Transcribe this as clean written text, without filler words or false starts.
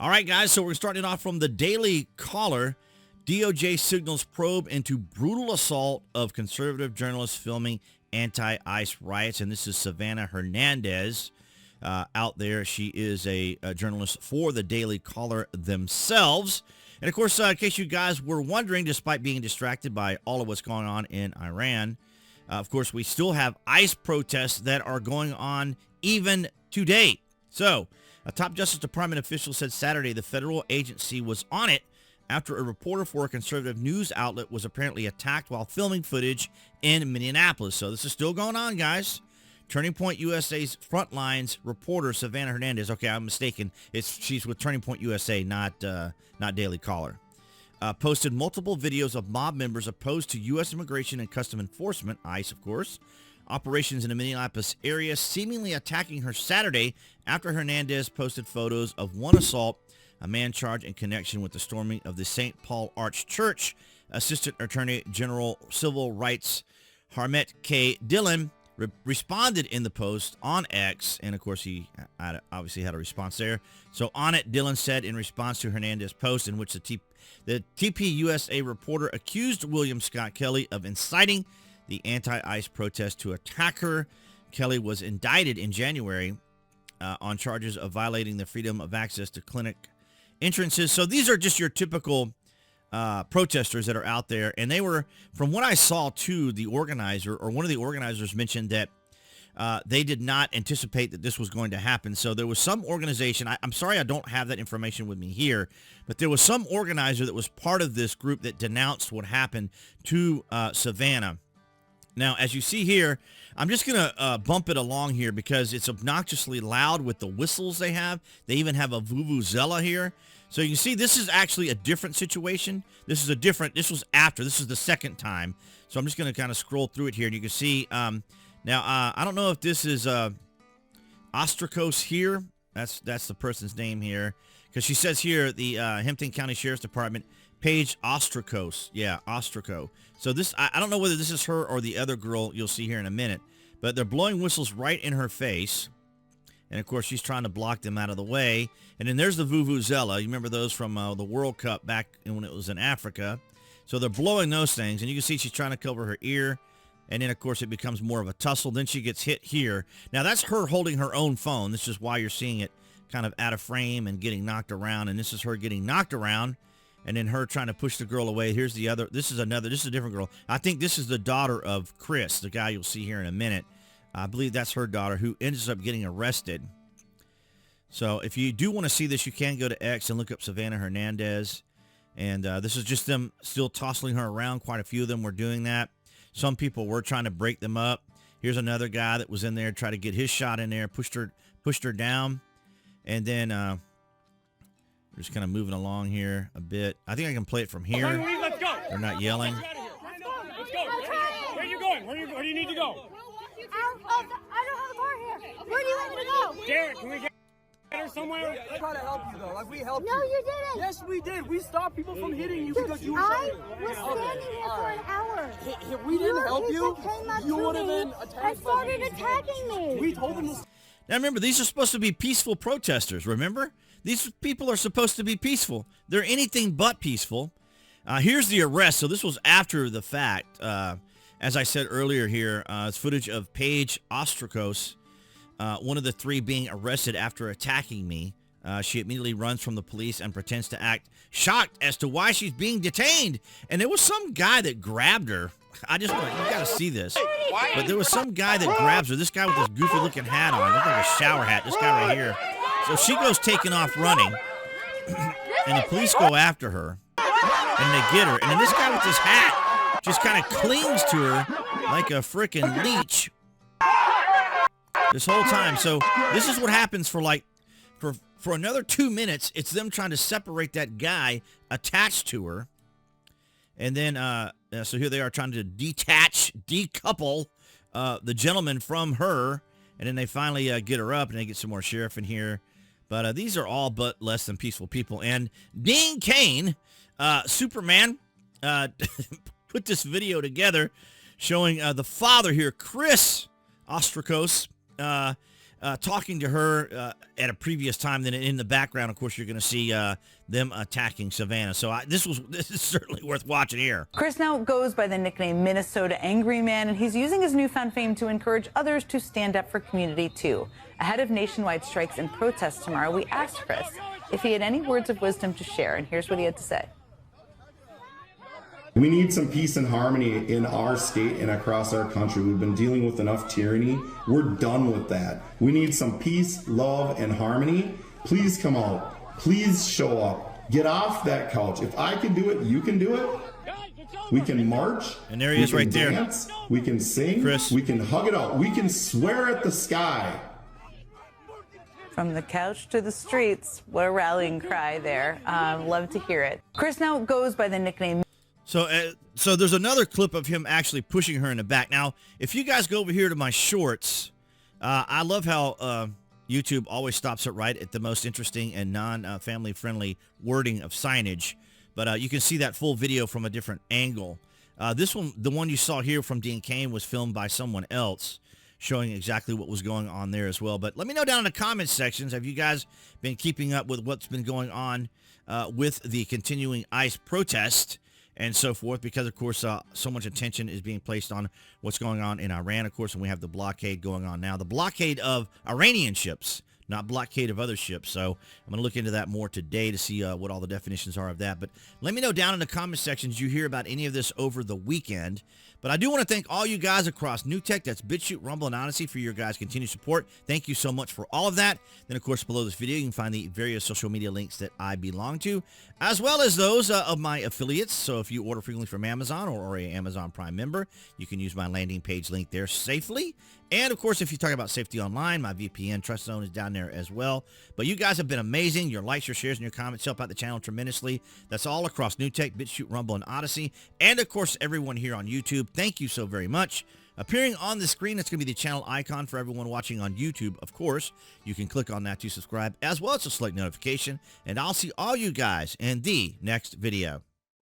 All right, guys, so we're starting off from the Daily Caller. DOJ signals probe into brutal assault of conservative journalists filming anti-ICE riots. And this is Savanah Hernandez out there. She is a journalist for the Daily Caller themselves. And, of course, in case you guys were wondering, despite being distracted by all of what's going on in Iran, of course, we still have ICE protests that are going on even today. So, a top Justice Department official said Saturday the federal agency was on it after a reporter for a conservative news outlet was apparently attacked while filming footage in Minneapolis. So this is still going on, guys. Turning Point USA's Frontlines reporter, Savanah Hernandez. Okay, I'm mistaken. She's with Turning Point USA, not Daily Caller. Posted multiple videos of mob members opposed to U.S. Immigration and Custom Enforcement, ICE, of course, operations in the Minneapolis area, seemingly attacking her Saturday after Hernandez posted photos of one assault, a man charged in connection with the storming of the St. Paul Arch Church. Assistant Attorney General Civil Rights Harmet K. Dillon responded in the post on X, and of course he obviously had a response there. So on it, Dillon said in response to Hernandez's post in which the TPUSA reporter accused William Scott Kelly of inciting the anti-ICE protest to attack her. Kelly was indicted in January on charges of violating the freedom of access to clinic entrances. So these are just your typical protesters that are out there. And they were, from what I saw too, the organizer or one of the organizers mentioned that they did not anticipate that this was going to happen. So there was some organization, I'm sorry I don't have that information with me here, but there was some organizer that was part of this group that denounced what happened to Savanah. Now, as you see here, I'm just going to bump it along here because it's obnoxiously loud with the whistles they have. They even have a vuvuzela here. So you can see this is actually a different situation. This was after. This is the second time. So I'm just going to kind of scroll through it here. And you can see, now, I don't know if this is Ostrikos here. That's the person's name here. Because she says here, the Hampton County Sheriff's Department, Paige Ostrikos. Yeah, Ostriko. So this, I don't know whether this is her or the other girl you'll see here in a minute. But they're blowing whistles right in her face. And, of course, she's trying to block them out of the way. And then there's the vuvuzela. You remember those from the World Cup back when it was in Africa. So they're blowing those things. And you can see she's trying to cover her ear. And then, of course, it becomes more of a tussle. Then she gets hit here. Now, that's her holding her own phone. This is why you're seeing it kind of out of frame and getting knocked around. And this is her getting knocked around. And then her trying to push the girl away. Here's the other. This is a different girl. I think this is the daughter of Chris, the guy you'll see here in a minute. I believe that's her daughter who ends up getting arrested. So if you do want to see this, you can go to X and look up Savanah Hernandez. And this is just them still tossing her around. Quite a few of them were doing that. Some people were trying to break them up. Here's another guy that was in there, tried to get his shot in there, pushed her down. And then we're just kind of moving along here a bit. I think I can play it from here. Let's go. They're not yelling. Let's go. Where are you going? Where do you need to go? I don't have a car here. Where do you want me to go? Derek, can we get her somewhere? I try to help you though. Like we helped No, you. you didn't. Yes, we did. We stopped people from hitting you because you were I shouting. was standing here for an hour. If we didn't help you, you would have been I attacked. started attacking me. We told them to. Now, remember, these are supposed to be peaceful protesters, remember? These people are supposed to be peaceful. They're anything but peaceful. Here's the arrest. So this was after the fact. As I said earlier here, it's footage of Paige Ostrikos, one of the three being arrested after attacking me. She immediately runs from the police and pretends to act shocked as to why she's being detained. And there was some guy that grabbed her. I just want you got to see this. But there was some guy that grabs her. This guy with this goofy looking hat on. Looks like a shower hat. This guy right here. So she goes taking off running. And the police go after her. And they get her. And then this guy with this hat just kind of clings to her like a freaking leech this whole time. So this is what happens for another 2 minutes. It's them trying to separate that guy attached to her. And then, so here they are trying to decouple the gentleman from her. And then they finally get her up and they get some more sheriff in here. But these are all but less than peaceful people. And Dean Cain, Superman, put this video together showing the father here, Chris Ostrikos, talking to her at a previous time. Then in the background, of course, you're going to see them attacking Savanah. So this is certainly worth watching here. Chris now goes by the nickname Minnesota Angry Man, and he's using his newfound fame to encourage others to stand up for community too. Ahead of nationwide strikes and protests tomorrow, we asked Chris if he had any words of wisdom to share, and here's what he had to say. We need some peace and harmony in our state and across our country. We've been dealing with enough tyranny. We're done with that. We need some peace, love, and harmony. Please come out. Please show up. Get off that couch. If I can do it, you can do it. We can march. And there he is right there. Dance, we can sing. Chris. We can hug it out. We can swear at the sky. From the couch to the streets, what a rallying cry there. Love to hear it. Chris now goes by the nickname. So there's another clip of him actually pushing her in the back. Now, if you guys go over here to my shorts, I love how YouTube always stops it right at the most interesting and non-family friendly wording of signage. But you can see that full video from a different angle. This one, the one you saw here from Dean Cain, was filmed by someone else, showing exactly what was going on there as well. But let me know down in the comments sections, have you guys been keeping up with what's been going on with the continuing ICE protest and so forth, because, of course, so much attention is being placed on what's going on in Iran, of course, and we have the blockade going on now. The blockade of Iranian ships, not blockade of other ships. So I'm going to look into that more today to see what all the definitions are of that. But let me know down in the comment sections you hear about any of this over the weekend. But I do want to thank all you guys across New Tech, that's BitChute, Rumble, and Odyssey, for your guys' continued support. Thank you so much for all of that. Then, of course, below this video, you can find the various social media links that I belong to, as well as those of my affiliates. So if you order frequently from Amazon or are an Amazon Prime member, you can use my landing page link there safely. And, of course, if you talk about safety online, my VPN TrustZone is down there as well. But you guys have been amazing. Your likes, your shares, and your comments help out the channel tremendously. That's all across New Tech, BitChute, Rumble, and Odyssey. And, of course, everyone here on YouTube. Thank you so very much. Appearing on the screen, it's going to be the channel icon for everyone watching on YouTube, of course. You can click on that to subscribe, as well as a select notification. And I'll see all you guys in the next video.